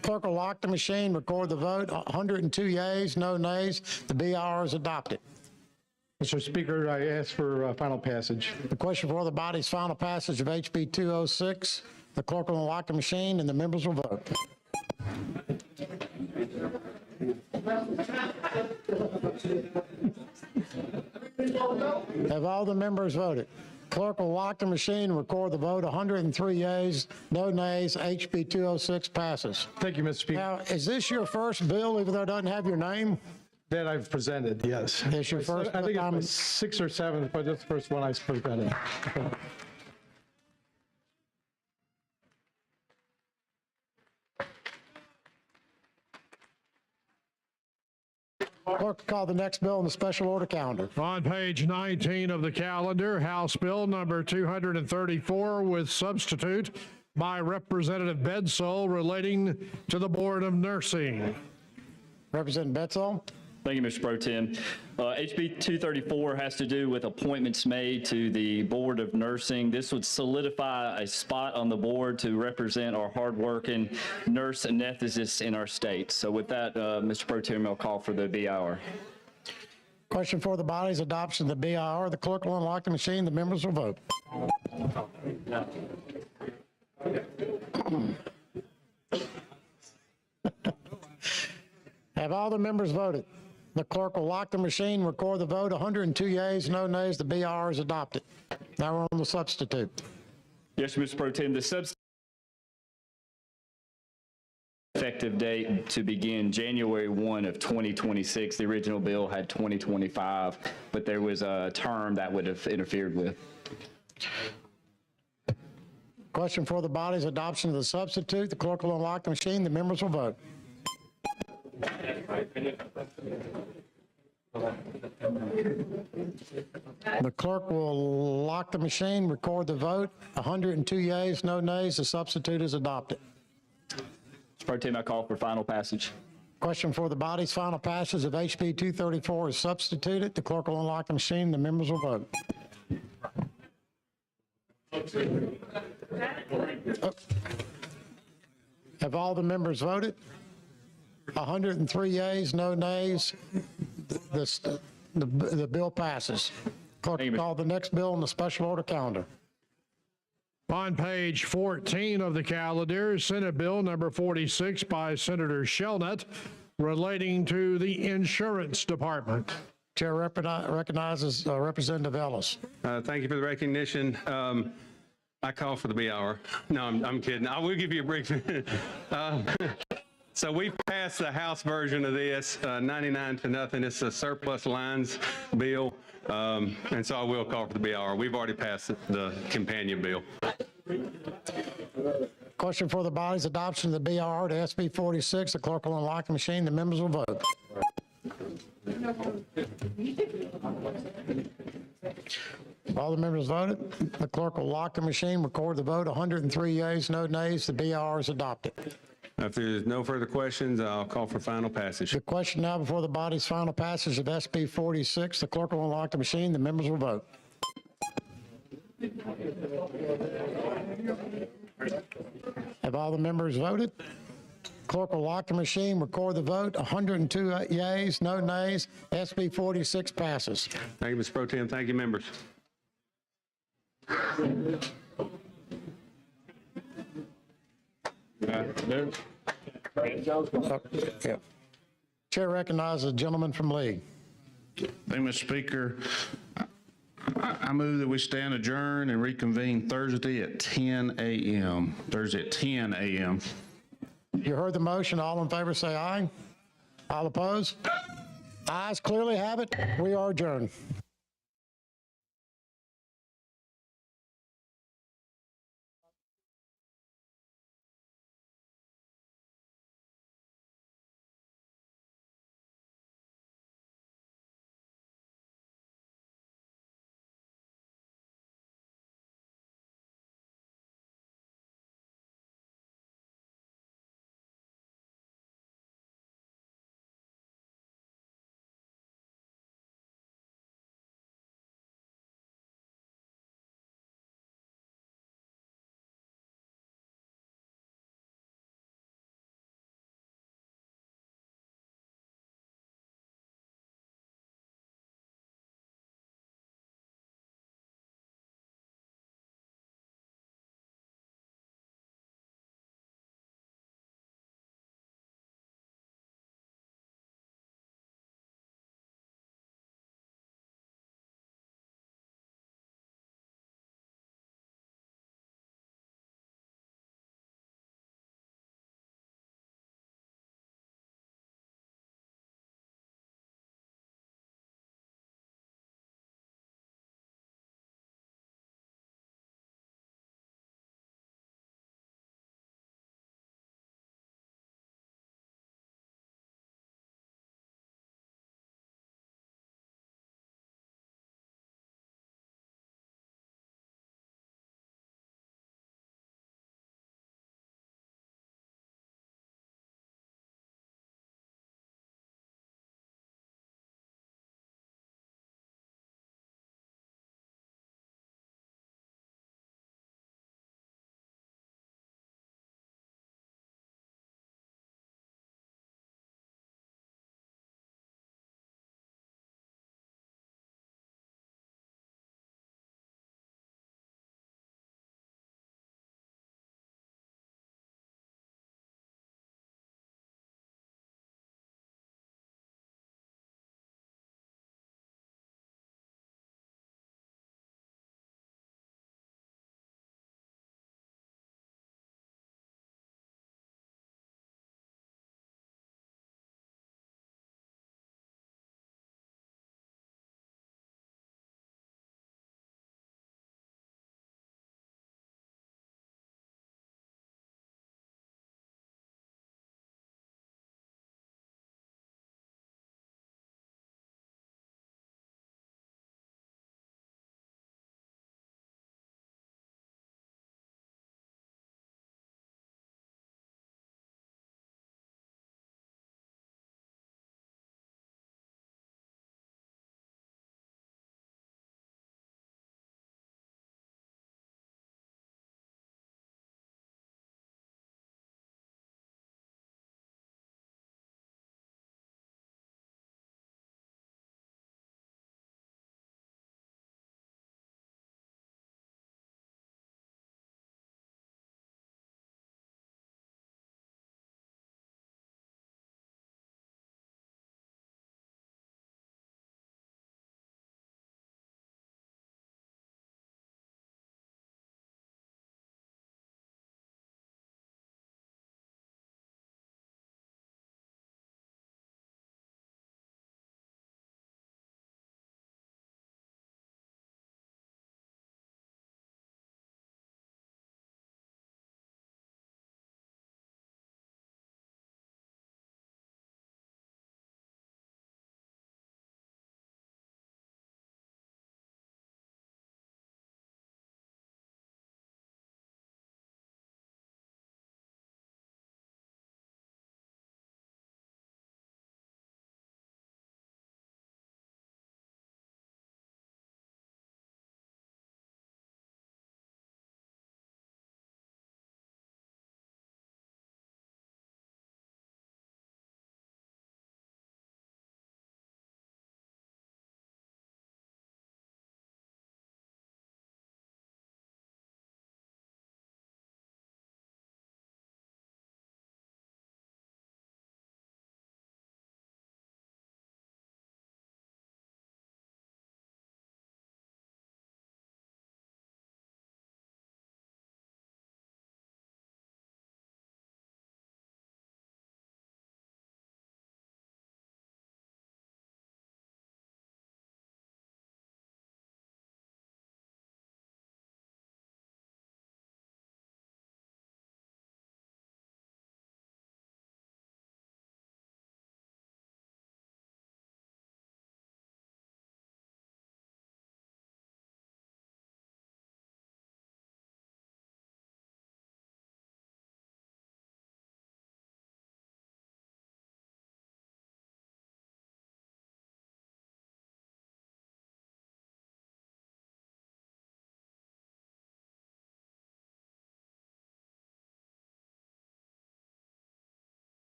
Clerk will lock the machine, record the vote. 102 yeas, no nays. The BIR is adopted. Mr. Speaker, I ask for final passage. The question for the body's final passage of HB 206. The clerk will unlock the machine and the members will vote. Have all the members voted? Clerk will lock the machine, record the vote. 103 yeas, no nays. HB 206 passes. Thank you, Mr. Speaker. Now, is this your first bill, even though it doesn't have your name? That I've presented, yes. It's your first. I think it's my 6th or 7th, but that's the first one I presented. Clerk, call the next bill on the special order calendar. On page 19 of the calendar, House Bill number 234 with substitute by Representative Bedsole relating to the Board of Nursing. Representative Bedsole. Thank you, Mr. Pro Tem. HB 234 has to do with appointments made to the Board of Nursing. This would solidify a spot on the board to represent our hardworking nurse anesthetists in our state. So with that, Mr. Pro Tem, I'll call for the BIR. Question for the body's adoption of the BIR. The clerk will unlock the machine. The members will vote. Have all the members voted? The clerk will lock the machine, record the vote. 102 yeas, no nays. The BR is adopted. Now we're on the substitute. Yes, Mr. Pro Tem, the substitute effective date to begin January 1 of 2026. The original bill had 2025, but there was a term that would have interfered with. Question for the body's adoption of the substitute. The clerk will unlock the machine. The members will vote. The clerk will lock the machine, record the vote. 102 yeas, no nays. The substitute is adopted. Mr. Pro Tem, I call for final passage. Question for the body's final passage of HB 234 is substituted. The clerk will unlock the machine. The members will vote. Have all the members voted? 103 yeas, no nays. The bill passes. Clerk will call the next bill on the special order calendar. On page 14 of the calendar, Senate Bill number 46 by Senator Shelnutt relating to the Insurance Department. Chair recognizes Representative Ellis. Thank you for the recognition. I call for the BR. No, I'm kidding. I will give you a brief. So we passed the House version of this, 99-0. It's a surplus lines bill, and so I will call for the BR. We've already passed the companion bill. Question for the body's adoption of the BR to SB 46. The clerk will unlock the machine. The members will vote. All the members voted. The clerk will lock the machine, record the vote. 103 yeas, no nays. The BR is adopted. If there's no further questions, I'll call for final passage. The question now before the body's final passage of SB 46. The clerk will unlock the machine. The members will vote. Have all the members voted? Clerk will lock the machine, record the vote. 102 yeas, no nays. SB 46 passes. Thank you, Mr. Pro Tem. Thank you, members. Chair recognizes the gentleman from Lee. Thank you, Mr. Speaker. I move that we stand adjourned and reconvene Thursday at 10 a.m. Thursday at 10 a.m. You heard the motion. All in favor say aye. All opposed? Ayes clearly have it. We are adjourned.